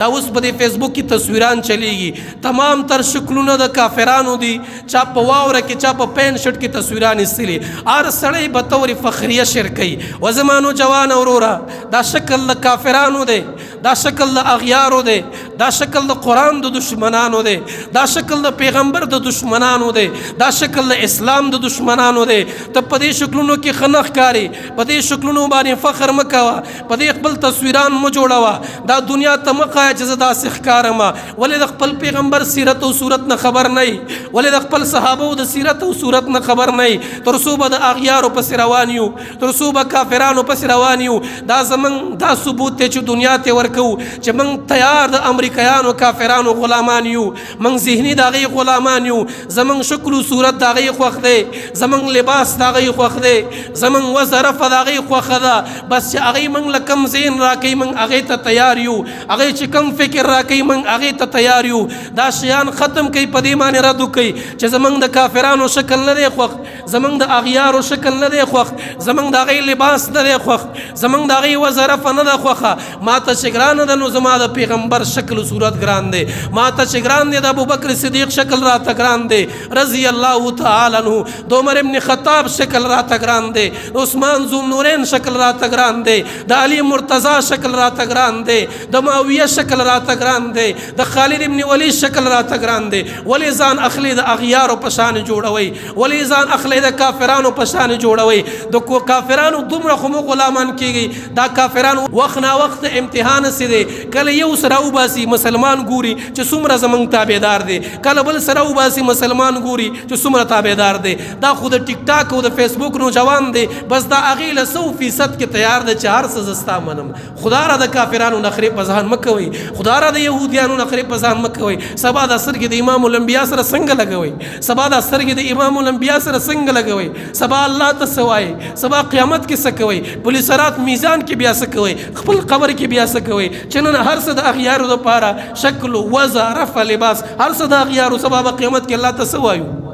دا اوس په دې فیسبوک کې تصویران چلیږي تمام تر شکلونه د کافرانو دي چا په واوره کې چا په پین شټ کې تصویران ایستلي هر سړی به طور فخریه شعر کوي و زمانو جوان اورورا دا شکل د کافرانو دی دا شکل د اغیارو دی دا شکل د قرآن د دشمنانو دی دا شکل د پیغمبر د دشمنانو دی دا شکل د اسلام د دشمنانو دی ته په دې شکلونو کې ښه نه ښکاري په دې شکلونو باندې فخر مه کوه په دې خپل تصویران مه جوړوه دا دنیا ته مه ښایه چې زه داسې ښکارم ولې د خپل پیغمبر سیرت او صورت نه خبر نه یي ولې د خپل صحابو د سیرت او صورت نه خبر نه یي تر څو به د اغیارو پسې روان یو تر څو به کافرانو پسې روان یو دا زموږ دا ثبوت دی چې دنیا ته ورکو چې موږ تیار د امریکایانو کافرانو غلامان یو موږ ذهني د هغې غلامان یو زموږ شکل و صورت د هغې خوښ دی زموږ لباس د هغې خوښ دی زموږ وظرفه د هغې خوښه ده بس چې هغې موږ له کوم ذهن راکوي موږ هغې ته تیار یو هغې چې کوم فکر راکوي موږ هغې ته تیار یو دا شیان ختم کوي په دې باندې رد وکوي چې زموږ د کافرانو شکل نه دی خوښ زموږ د اغیارو شکل نه دی خوښ زموږ د هغې لباس نه دی خوښ زموږ د هغې وظرفه نه ده خوښه ما ته چې ګرانه ده نو زما د پیغمبر شکل صورت ګران دی ما ته چې ګران دی د ابوبکر صدیق شکل راته ګران دی رضی الله تعالی عنه د عمر ابن خطاب شکل راته ګران دی د عثمان ذو النورین شکل راته ګران دی د علي مرتضی شکل راته ګران دی د معاویه شکل راته ګران دی د خالد ابن ولید شکل راته ګران دی ولې ځان اخلي د اغیارو په شان جوړوي ولې ځان اخلي د کافرانو په شان جوړوي د کافرانو دومره خو مو غلامان کیږي دا کافرانو وخت نا وخت امتحان سي دی کله یو سره وباسي مسلمان ګوري چې څومره زمونږ تابعدار دی کله بل سره وباسي مسلمان ګوري چې څومره تابعدار دی دا خو د ټیک ټاک او د فیسبوک نوجوان دی بس دا هغې له 100% کې تیار دی چې هر څه زه ستا منم خدا را د کافرانو نخرې په ځان مه کوئ خدا را د یهودیانو نخرې په ځان مه کوئ سبا دا سترګې د امام الانبیا سره څنګه لګوئ سبا دا سترګې د امام الانبیا سره څنګه لګوئ سبا الله ته څه وایئ سبا قیامت کې څه کوئ پولیس رات میزان کې بیا څه کوئ خپل قبر کې بیا څه کوئ چې نن هر څه د اغیارو دپاره شکل وضع رفع لباس هر څه د اغیارو سبا به قیامت کې الله ته څه وایو